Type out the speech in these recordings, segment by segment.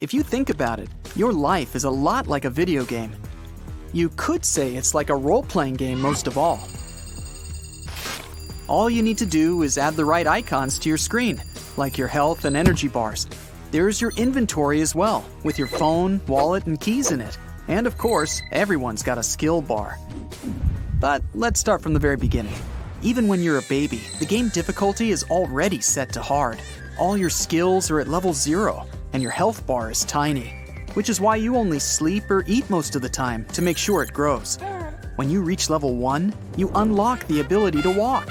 If you think about it, your life is a lot like a video game. You could say it's like a role-playing game most of all. All you need to do is add the right icons to your screen, like your health and energy bars. There's your inventory as well, with your phone, wallet, and keys in it. And of course, everyone's got a skill bar. But let's start from the very beginning. Even when you're a baby, the game difficulty is already set to hard. All your skills are at level 0, and your health bar is tiny, which is why you only sleep or eat most of the time to make sure it grows. When you reach level 1, you unlock the ability to walk.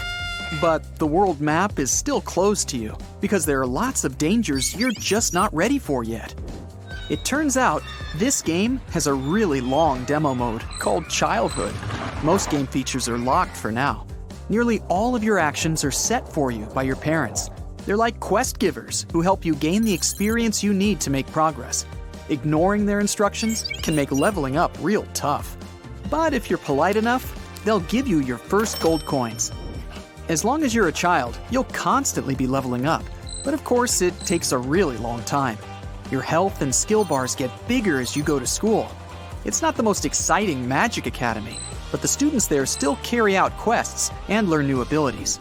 But the world map is still closed to you because there are lots of dangers you're just not ready for yet. It turns out, this game has a really long demo mode called Childhood. Most game features are locked for now. Nearly all of your actions are set for you by your parents. They're like quest givers who help you gain the experience you need to make progress. Ignoring their instructions can make leveling up real tough. But if you're polite enough, they'll give you your first gold coins. As long as you're a child, you'll constantly be leveling up, but of course it takes a really long time. Your health and skill bars get bigger as you go to school. It's not the most exciting Magic Academy, but the students there still carry out quests and learn new abilities.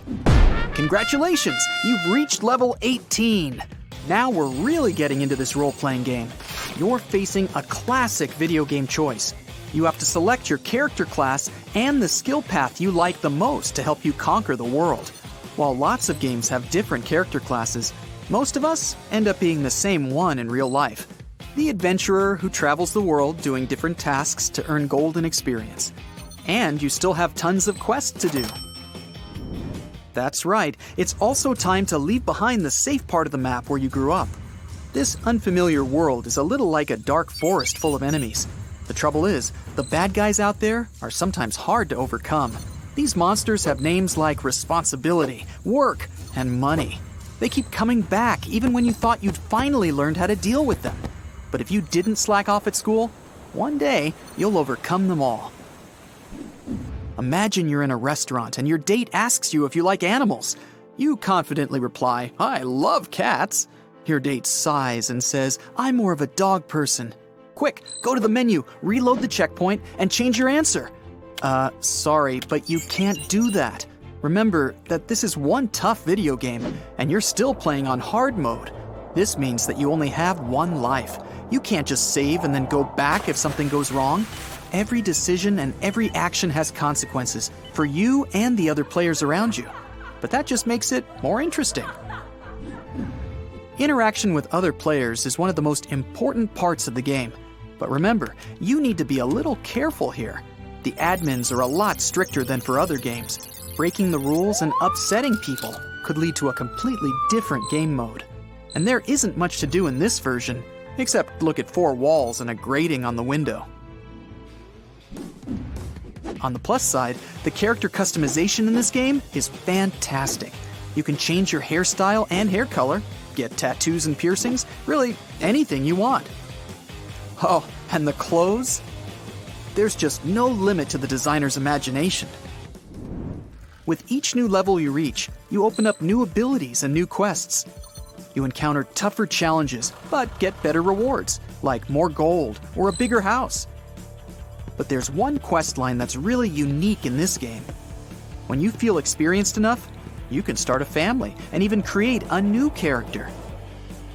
Congratulations, you've reached level 18. Now we're really getting into this role-playing game. You're facing a classic video game choice. You have to select your character class and the skill path you like the most to help you conquer the world. While lots of games have different character classes, most of us end up being the same one in real life. The adventurer who travels the world doing different tasks to earn gold and experience. And you still have tons of quests to do. That's right, it's also time to leave behind the safe part of the map where you grew up. This unfamiliar world is a little like a dark forest full of enemies. The trouble is, the bad guys out there are sometimes hard to overcome. These monsters have names like responsibility, work, and money. They keep coming back even when you thought you'd finally learned how to deal with them. But if you didn't slack off at school, one day you'll overcome them all. Imagine you're in a restaurant and your date asks you if you like animals. You confidently reply, "I love cats." Your date sighs and says, "I'm more of a dog person." Quick, go to the menu, reload the checkpoint, and change your answer. Sorry, but you can't do that. Remember that this is one tough video game, and you're still playing on hard mode. This means that you only have one life. You can't just save and then go back if something goes wrong. Every decision and every action has consequences for you and the other players around you. But that just makes it more interesting. Interaction with other players is one of the most important parts of the game. But remember, you need to be a little careful here. The admins are a lot stricter than for other games. Breaking the rules and upsetting people could lead to a completely different game mode. And there isn't much to do in this version, except look at 4 walls and a grating on the window. On the plus side, the character customization in this game is fantastic. You can change your hairstyle and hair color, get tattoos and piercings, really anything you want. Oh, and the clothes? There's just no limit to the designer's imagination. With each new level you reach, you open up new abilities and new quests. You encounter tougher challenges, but get better rewards, like more gold or a bigger house. But there's one quest line that's really unique in this game. When you feel experienced enough, you can start a family and even create a new character.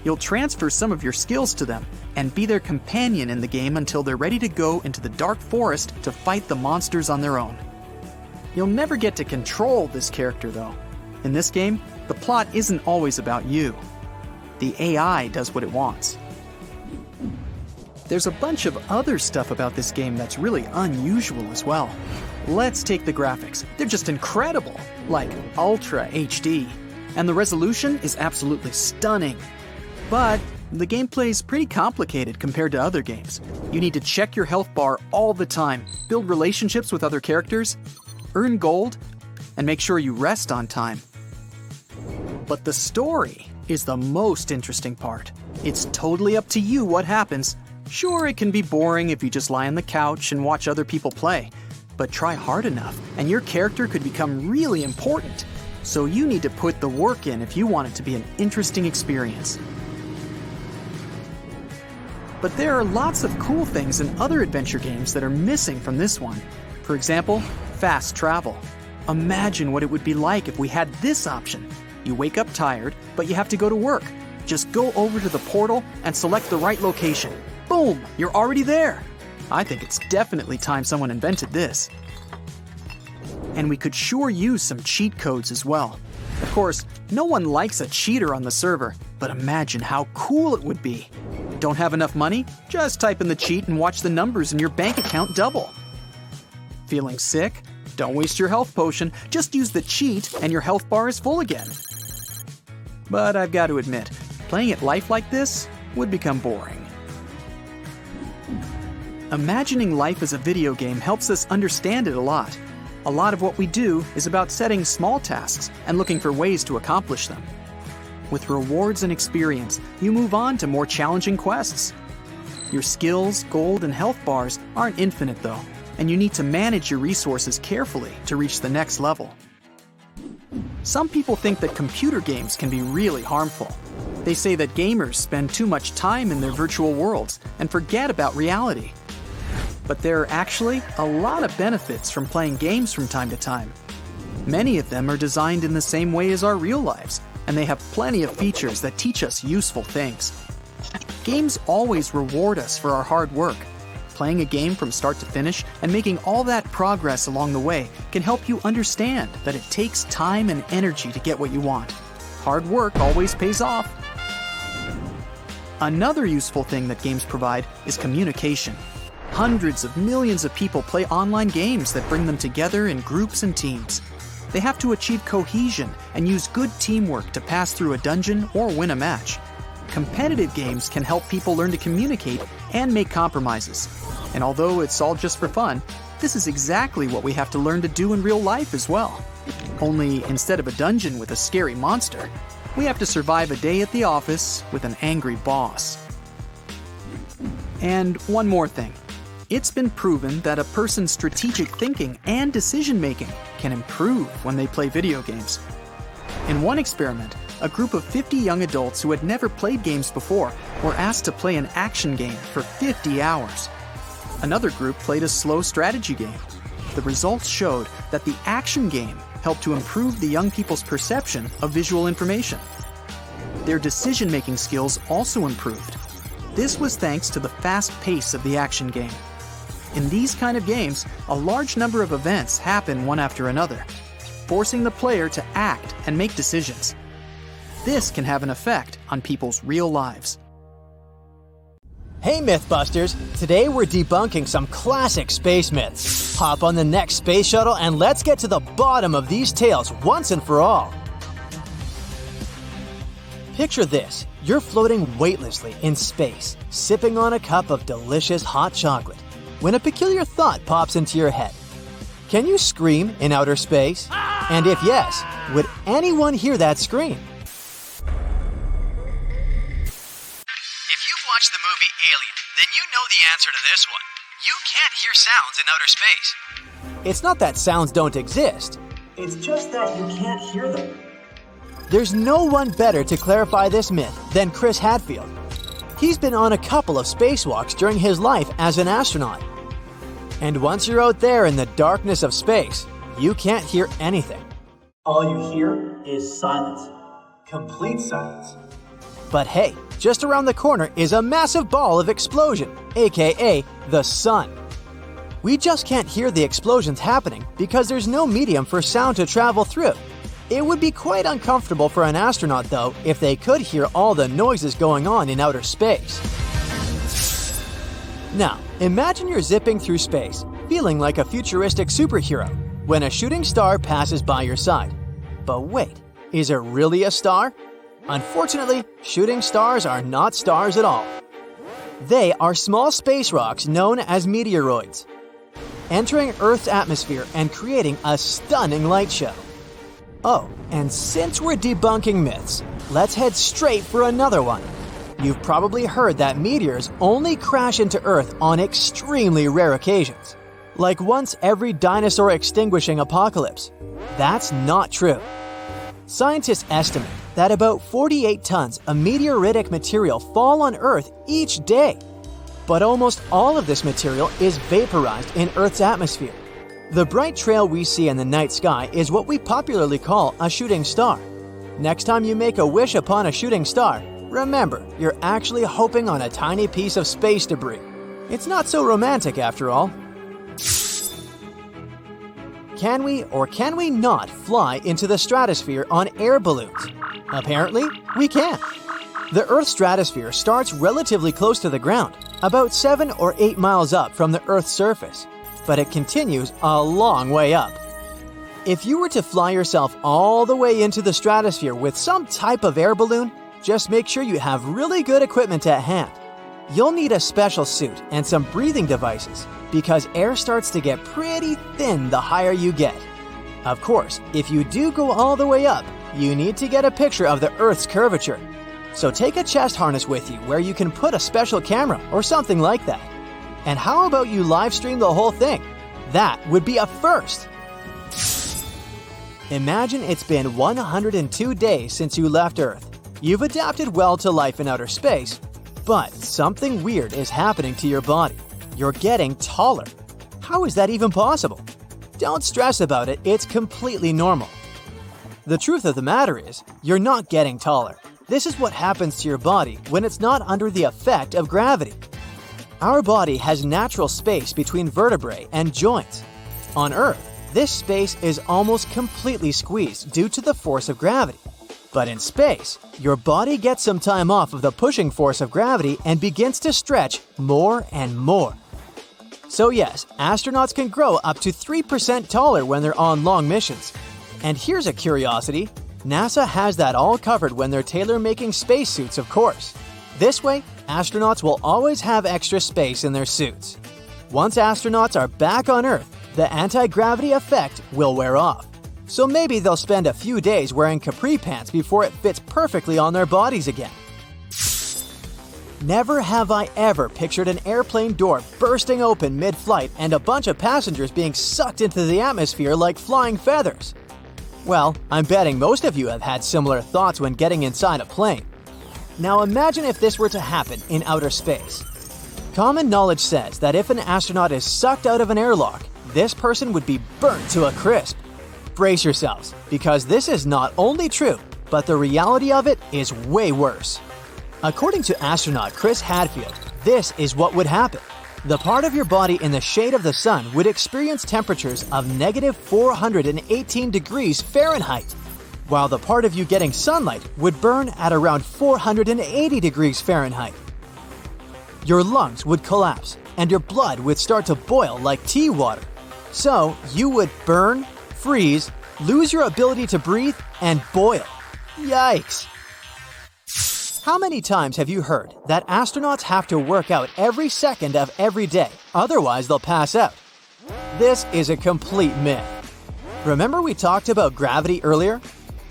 You'll transfer some of your skills to them and be their companion in the game until they're ready to go into the dark forest to fight the monsters on their own. You'll never get to control this character though. In this game, the plot isn't always about you. The AI does what it wants. There's a bunch of other stuff about this game that's really unusual as well. Let's take the graphics. They're just incredible, like Ultra HD. And the resolution is absolutely stunning. But the gameplay is pretty complicated compared to other games. You need to check your health bar all the time, build relationships with other characters, earn gold, and make sure you rest on time. But the story is the most interesting part. It's totally up to you what happens. Sure, it can be boring if you just lie on the couch and watch other people play, but try hard enough and your character could become really important. So you need to put the work in if you want it to be an interesting experience. But there are lots of cool things in other adventure games that are missing from this one. For example, fast travel. Imagine what it would be like if we had this option. You wake up tired, but you have to go to work. Just go over to the portal and select the right location. Boom! You're already there! I think it's definitely time someone invented this. And we could sure use some cheat codes as well. Of course, no one likes a cheater on the server, but imagine how cool it would be. Don't have enough money? Just type in the cheat and watch the numbers in your bank account double. Feeling sick? Don't waste your health potion, just use the cheat and your health bar is full again. But I've got to admit, playing it life like this would become boring. Imagining life as a video game helps us understand it a lot. A lot of what we do is about setting small tasks and looking for ways to accomplish them. With rewards and experience, you move on to more challenging quests. Your skills, gold, and health bars aren't infinite though, and you need to manage your resources carefully to reach the next level. Some people think that computer games can be really harmful. They say that gamers spend too much time in their virtual worlds and forget about reality. But there are actually a lot of benefits from playing games from time to time. Many of them are designed in the same way as our real lives, and they have plenty of features that teach us useful things. Games always reward us for our hard work. Playing a game from start to finish and making all that progress along the way can help you understand that it takes time and energy to get what you want. Hard work always pays off. Another useful thing that games provide is communication. Hundreds of millions of people play online games that bring them together in groups and teams. They have to achieve cohesion and use good teamwork to pass through a dungeon or win a match. Competitive games can help people learn to communicate and make compromises. And although it's all just for fun, this is exactly what we have to learn to do in real life as well. Only instead of a dungeon with a scary monster, we have to survive a day at the office with an angry boss. And one more thing. It's been proven that a person's strategic thinking and decision-making can improve when they play video games. In one experiment, a group of 50 young adults who had never played games before were asked to play an action game for 50 hours. Another group played a slow strategy game. The results showed that the action game helped to improve the young people's perception of visual information. Their decision-making skills also improved. This was thanks to the fast pace of the action game. In these kind of games, a large number of events happen one after another, forcing the player to act and make decisions. This can have an effect on people's real lives. Hey Mythbusters! Today we're debunking some classic space myths. Hop on the next space shuttle and let's get to the bottom of these tales once and for all. Picture this. You're floating weightlessly in space, sipping on a cup of delicious hot chocolate, when a peculiar thought pops into your head. Can you scream in outer space? And if yes, would anyone hear that scream? If you've watched the movie Alien, then you know the answer to this one. You can't hear sounds in outer space. It's not that sounds don't exist. It's just that you can't hear them. There's no one better to clarify this myth than Chris Hadfield. He's been on a couple of spacewalks during his life as an astronaut. And once you're out there in the darkness of space, you can't hear anything. All you hear is silence. Complete silence. But hey, just around the corner is a massive ball of explosion, aka the sun. We just can't hear the explosions happening because there's no medium for sound to travel through. It would be quite uncomfortable for an astronaut, though, if they could hear all the noises going on in outer space. Now, imagine you're zipping through space, feeling like a futuristic superhero, when a shooting star passes by your side. But wait, is it really a star? Unfortunately, shooting stars are not stars at all. They are small space rocks known as meteoroids, entering Earth's atmosphere and creating a stunning light show. Oh, and since we're debunking myths, let's head straight for another one. You've probably heard that meteors only crash into Earth on extremely rare occasions, like once every dinosaur extinguishing apocalypse. That's not true. Scientists estimate that about 48 tons of meteoritic material fall on Earth each day, But almost all of this material is vaporized in Earth's atmosphere. The bright trail we see in the night sky is what we popularly call a shooting star. Next time you make a wish upon a shooting star, remember, you're actually hoping on a tiny piece of space debris. It's not so romantic after all. Can we or can we not fly into the stratosphere on air balloons? Apparently, we can. The Earth's stratosphere starts relatively close to the ground, about 7 or 8 miles up from the Earth's surface, but it continues a long way up. If you were to fly yourself all the way into the stratosphere with some type of air balloon, just make sure you have really good equipment at hand. You'll need a special suit and some breathing devices because air starts to get pretty thin the higher you get. Of course, if you do go all the way up, you need to get a picture of the Earth's curvature. So take a chest harness with you where you can put a special camera or something like that. And how about you live stream the whole thing? That would be a first! Imagine it's been 102 days since you left Earth. You've adapted well to life in outer space, but something weird is happening to your body. You're getting taller. How is that even possible? Don't stress about it, it's completely normal. The truth of the matter is, you're not getting taller. This is what happens to your body when it's not under the effect of gravity. Our body has natural space between vertebrae and joints. On Earth, this space is almost completely squeezed due to the force of gravity. But in space, your body gets some time off of the pushing force of gravity and begins to stretch more and more. So yes, astronauts can grow up to 3% taller when they're on long missions. And here's a curiosity. NASA has that all covered when they're tailor-making spacesuits, of course. This way, astronauts will always have extra space in their suits. Once astronauts are back on Earth, the anti-gravity effect will wear off. So maybe they'll spend a few days wearing capri pants before it fits perfectly on their bodies again. Never have I ever pictured an airplane door bursting open mid-flight and a bunch of passengers being sucked into the atmosphere like flying feathers. Well, I'm betting most of you have had similar thoughts when getting inside a plane. Now imagine if this were to happen in outer space. Common knowledge says that if an astronaut is sucked out of an airlock, this person would be burnt to a crisp. Brace yourselves, because this is not only true, but the reality of it is way worse. According to astronaut Chris Hadfield, this is what would happen. The part of your body in the shade of the sun would experience temperatures of negative 418 degrees Fahrenheit, while the part of you getting sunlight would burn at around 480 degrees Fahrenheit. Your lungs would collapse, and your blood would start to boil like tea water. So you would burn, freeze, lose your ability to breathe, and boil. Yikes! How many times have you heard that astronauts have to work out every second of every day, otherwise they'll pass out? This is a complete myth. Remember we talked about gravity earlier?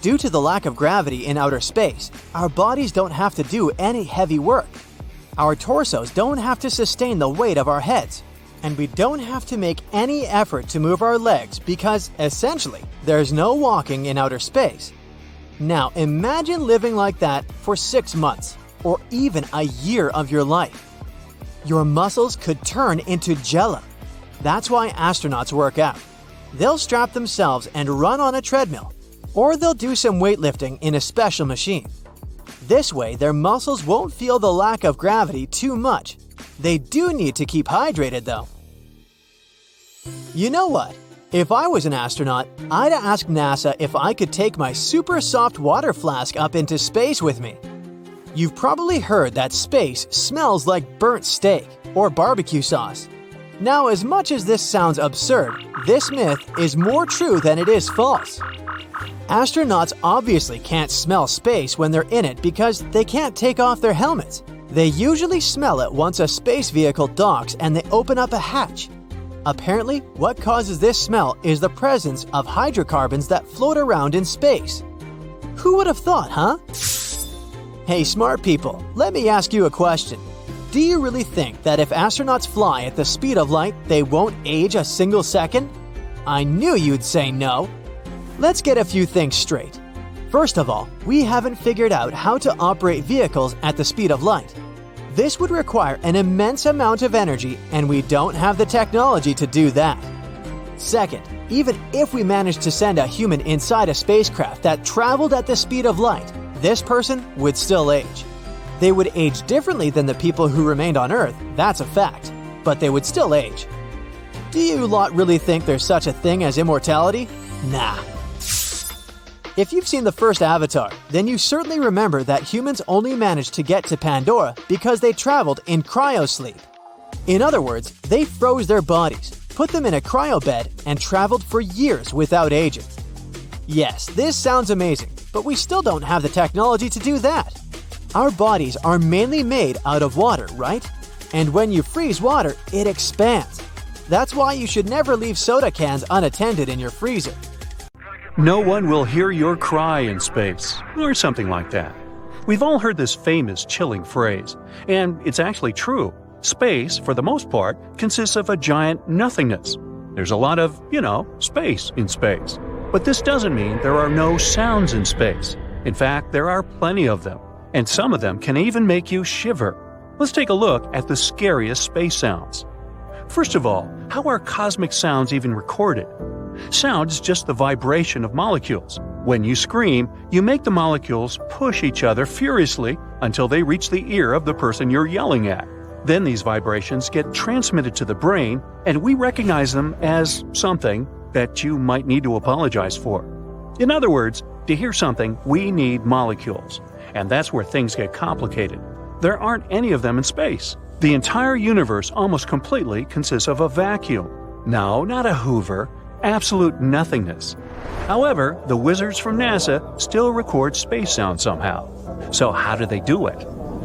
Due to the lack of gravity in outer space, our bodies don't have to do any heavy work. Our torsos don't have to sustain the weight of our heads, and we don't have to make any effort to move our legs because, essentially, there's no walking in outer space. Now imagine living like that for 6 months, or even a year of your life. Your muscles could turn into jello. That's why astronauts work out. They'll strap themselves and run on a treadmill, or they'll do some weightlifting in a special machine. This way, their muscles won't feel the lack of gravity too much. They do need to keep hydrated though. You know what? If I was an astronaut, I'd ask NASA if I could take my super soft water flask up into space with me. You've probably heard that space smells like burnt steak or barbecue sauce. Now, as much as this sounds absurd, this myth is more true than it is false. Astronauts obviously can't smell space when they're in it because they can't take off their helmets. They usually smell it once a space vehicle docks and they open up a hatch. Apparently, what causes this smell is the presence of hydrocarbons that float around in space. Who would have thought, huh? Hey smart people, let me ask you a question. Do you really think that if astronauts fly at the speed of light, they won't age a single second? I knew you'd say no. Let's get a few things straight. First of all, we haven't figured out how to operate vehicles at the speed of light. This would require an immense amount of energy, and we don't have the technology to do that. Second, even if we managed to send a human inside a spacecraft that traveled at the speed of light, this person would still age. They would age differently than the people who remained on Earth, that's a fact, but they would still age. Do you lot really think there's such a thing as immortality? Nah. If you've seen the first Avatar, then you certainly remember that humans only managed to get to Pandora because they traveled in cryosleep. In other words, they froze their bodies, put them in a cryobed, and traveled for years without aging. Yes, this sounds amazing, but we still don't have the technology to do that. Our bodies are mainly made out of water, right? And when you freeze water, it expands. That's why you should never leave soda cans unattended in your freezer. No one will hear your cry in space, or something like that. We've all heard this famous chilling phrase, and it's actually true. Space, for the most part, consists of a giant nothingness. There's a lot of, space in space. But this doesn't mean there are no sounds in space. In fact, there are plenty of them, and some of them can even make you shiver. Let's take a look at the scariest space sounds. First of all, how are cosmic sounds even recorded? Sound is just the vibration of molecules. When you scream, you make the molecules push each other furiously until they reach the ear of the person you're yelling at. Then these vibrations get transmitted to the brain, and we recognize them as something that you might need to apologize for. In other words, to hear something, we need molecules. And that's where things get complicated. There aren't any of them in space. The entire universe almost completely consists of a vacuum. No, not a Hoover. Absolute nothingness. However, the wizards from NASA still record space sound somehow. So how do they do it?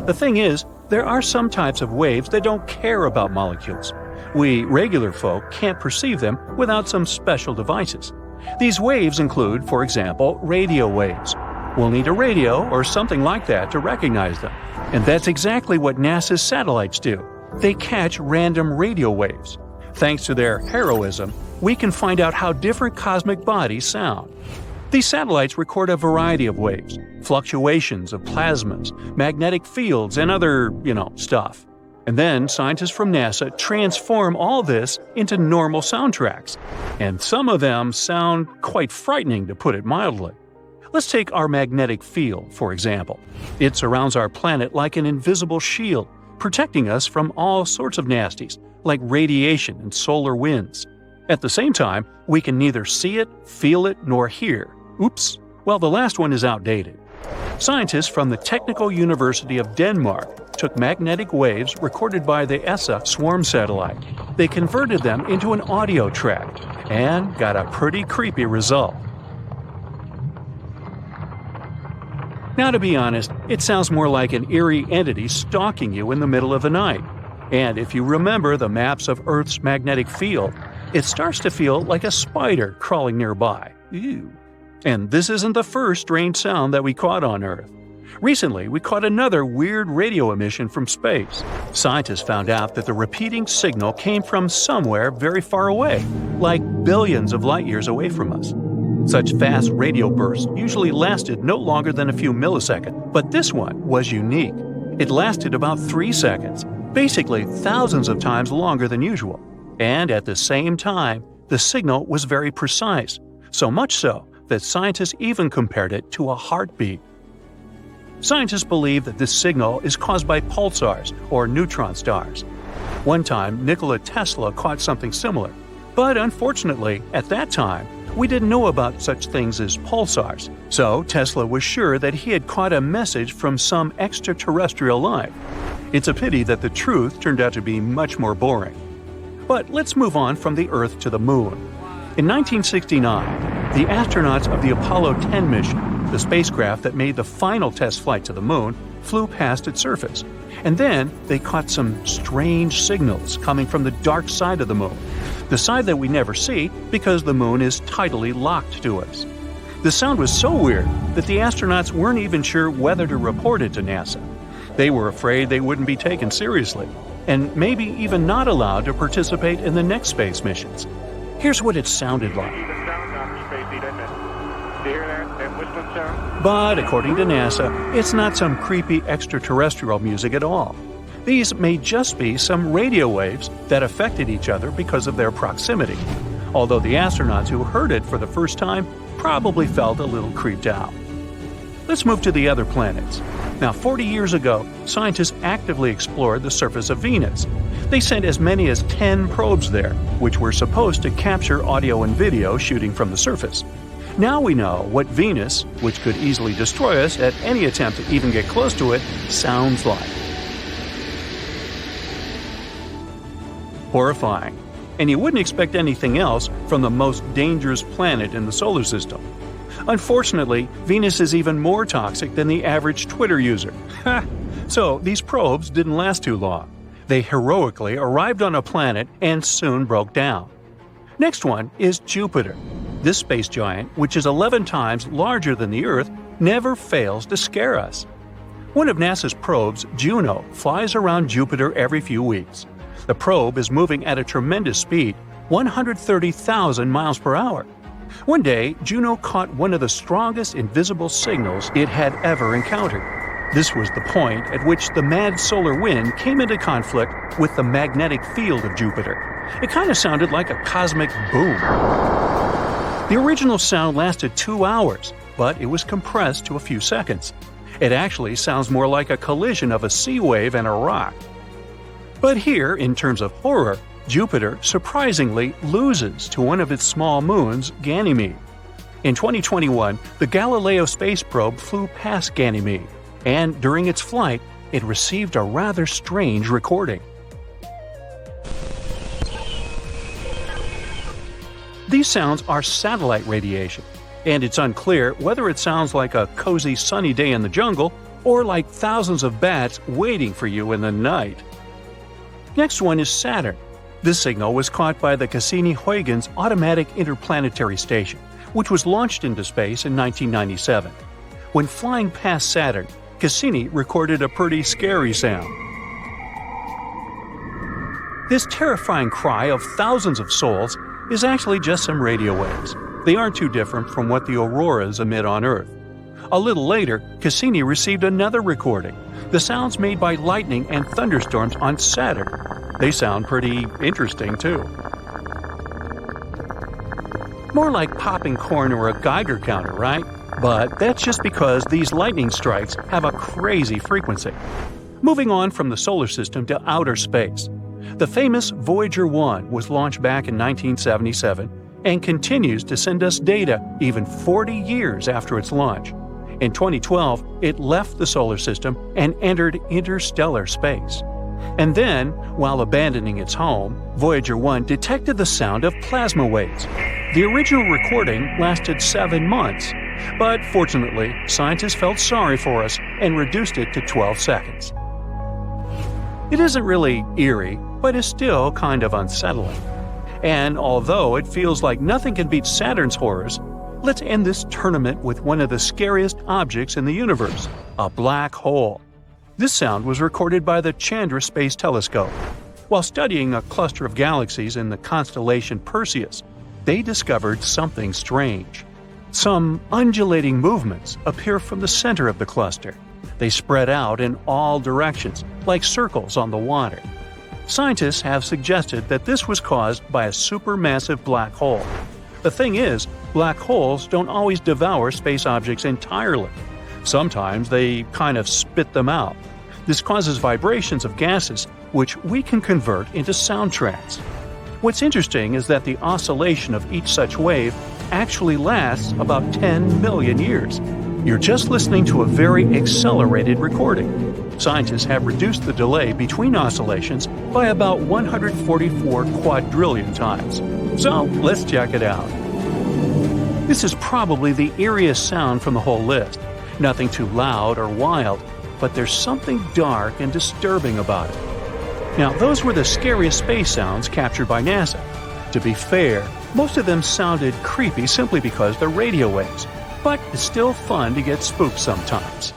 The thing is, there are some types of waves that don't care about molecules. We regular folk can't perceive them without some special devices. These waves include, for example, radio waves. We'll need a radio or something like that to recognize them. And that's exactly what NASA's satellites do. They catch random radio waves. Thanks to their heroism, we can find out how different cosmic bodies sound. These satellites record a variety of waves, fluctuations of plasmas, magnetic fields, and other, stuff. And then scientists from NASA transform all this into normal soundtracks. And some of them sound quite frightening, to put it mildly. Let's take our magnetic field, for example. It surrounds our planet like an invisible shield, protecting us from all sorts of nasties, like radiation and solar winds. At the same time, we can neither see it, feel it, nor hear. Oops. Well, the last one is outdated. Scientists from the Technical University of Denmark took magnetic waves recorded by the ESA swarm satellite. They converted them into an audio track and got a pretty creepy result. Now, to be honest, it sounds more like an eerie entity stalking you in the middle of the night. And if you remember the maps of Earth's magnetic field, it starts to feel like a spider crawling nearby. Ew. And this isn't the first strange sound that we caught on Earth. Recently, we caught another weird radio emission from space. Scientists found out that the repeating signal came from somewhere very far away, like billions of light years away from us. Such fast radio bursts usually lasted no longer than a few milliseconds, but this one was unique. It lasted about 3 seconds, basically thousands of times longer than usual. And at the same time, the signal was very precise, so much so that scientists even compared it to a heartbeat. Scientists believe that this signal is caused by pulsars, or neutron stars. One time, Nikola Tesla caught something similar, but unfortunately, at that time, we didn't know about such things as pulsars, so Tesla was sure that he had caught a message from some extraterrestrial life. It's a pity that the truth turned out to be much more boring. But let's move on from the Earth to the Moon. In 1969, the astronauts of the Apollo 10 mission, the spacecraft that made the final test flight to the Moon, flew past its surface. And then they caught some strange signals coming from the dark side of the Moon, the side that we never see because the Moon is tidally locked to us. The sound was so weird that the astronauts weren't even sure whether to report it to NASA. They were afraid they wouldn't be taken seriously, and maybe even not allowed to participate in the next space missions. Here's what it sounded like. But according to NASA, it's not some creepy extraterrestrial music at all. These may just be some radio waves that affected each other because of their proximity, although the astronauts who heard it for the first time probably felt a little creeped out. Let's move to the other planets. Now, 40 years ago, scientists actively explored the surface of Venus. They sent as many as 10 probes there, which were supposed to capture audio and video shooting from the surface. Now we know what Venus, which could easily destroy us at any attempt to even get close to it, sounds like. Horrifying. And you wouldn't expect anything else from the most dangerous planet in the solar system. Unfortunately, Venus is even more toxic than the average Twitter user. So these probes didn't last too long. They heroically arrived on a planet and soon broke down. Next one is Jupiter. This space giant, which is 11 times larger than the Earth, never fails to scare us. One of NASA's probes, Juno, flies around Jupiter every few weeks. The probe is moving at a tremendous speed, 130,000 miles per hour. One day, Juno caught one of the strongest invisible signals it had ever encountered. This was the point at which the mad solar wind came into conflict with the magnetic field of Jupiter. It kind of sounded like a cosmic boom. The original sound lasted 2 hours, but it was compressed to a few seconds. It actually sounds more like a collision of a sea wave and a rock. But here, in terms of horror, Jupiter surprisingly loses to one of its small moons, Ganymede. In 2021, the Galileo space probe flew past Ganymede, and during its flight, it received a rather strange recording. These sounds are satellite radiation, and it's unclear whether it sounds like a cozy sunny day in the jungle or like thousands of bats waiting for you in the night. Next one is Saturn. This signal was caught by the Cassini-Huygens Automatic Interplanetary Station, which was launched into space in 1997. When flying past Saturn, Cassini recorded a pretty scary sound. This terrifying cry of thousands of souls is actually just some radio waves. They aren't too different from what the auroras emit on Earth. A little later, Cassini received another recording, the sounds made by lightning and thunderstorms on Saturn. They sound pretty interesting, too. More like popping corn or a Geiger counter, right? But that's just because these lightning strikes have a crazy frequency. Moving on from the solar system to outer space. The famous Voyager 1 was launched back in 1977 and continues to send us data even 40 years after its launch. In 2012, it left the solar system and entered interstellar space. And then, while abandoning its home, Voyager 1 detected the sound of plasma waves. The original recording lasted 7 months, but fortunately, scientists felt sorry for us and reduced it to 12 seconds. It isn't really eerie, but is still kind of unsettling. And although it feels like nothing can beat Saturn's horrors, let's end this tournament with one of the scariest objects in the universe, a black hole. This sound was recorded by the Chandra Space Telescope. While studying a cluster of galaxies in the constellation Perseus, they discovered something strange. Some undulating movements appear from the center of the cluster. They spread out in all directions, like circles on the water. Scientists have suggested that this was caused by a supermassive black hole. The thing is, black holes don't always devour space objects entirely. Sometimes they kind of spit them out. This causes vibrations of gases, which we can convert into sound tracks. What's interesting is that the oscillation of each such wave actually lasts about 10 million years. You're just listening to a very accelerated recording. Scientists have reduced the delay between oscillations by about 144 quadrillion times. So let's check it out. This is probably the eeriest sound from the whole list. Nothing too loud or wild, but there's something dark and disturbing about it. Now, those were the scariest space sounds captured by NASA. To be fair, most of them sounded creepy simply because they're radio waves, but it's still fun to get spooked sometimes.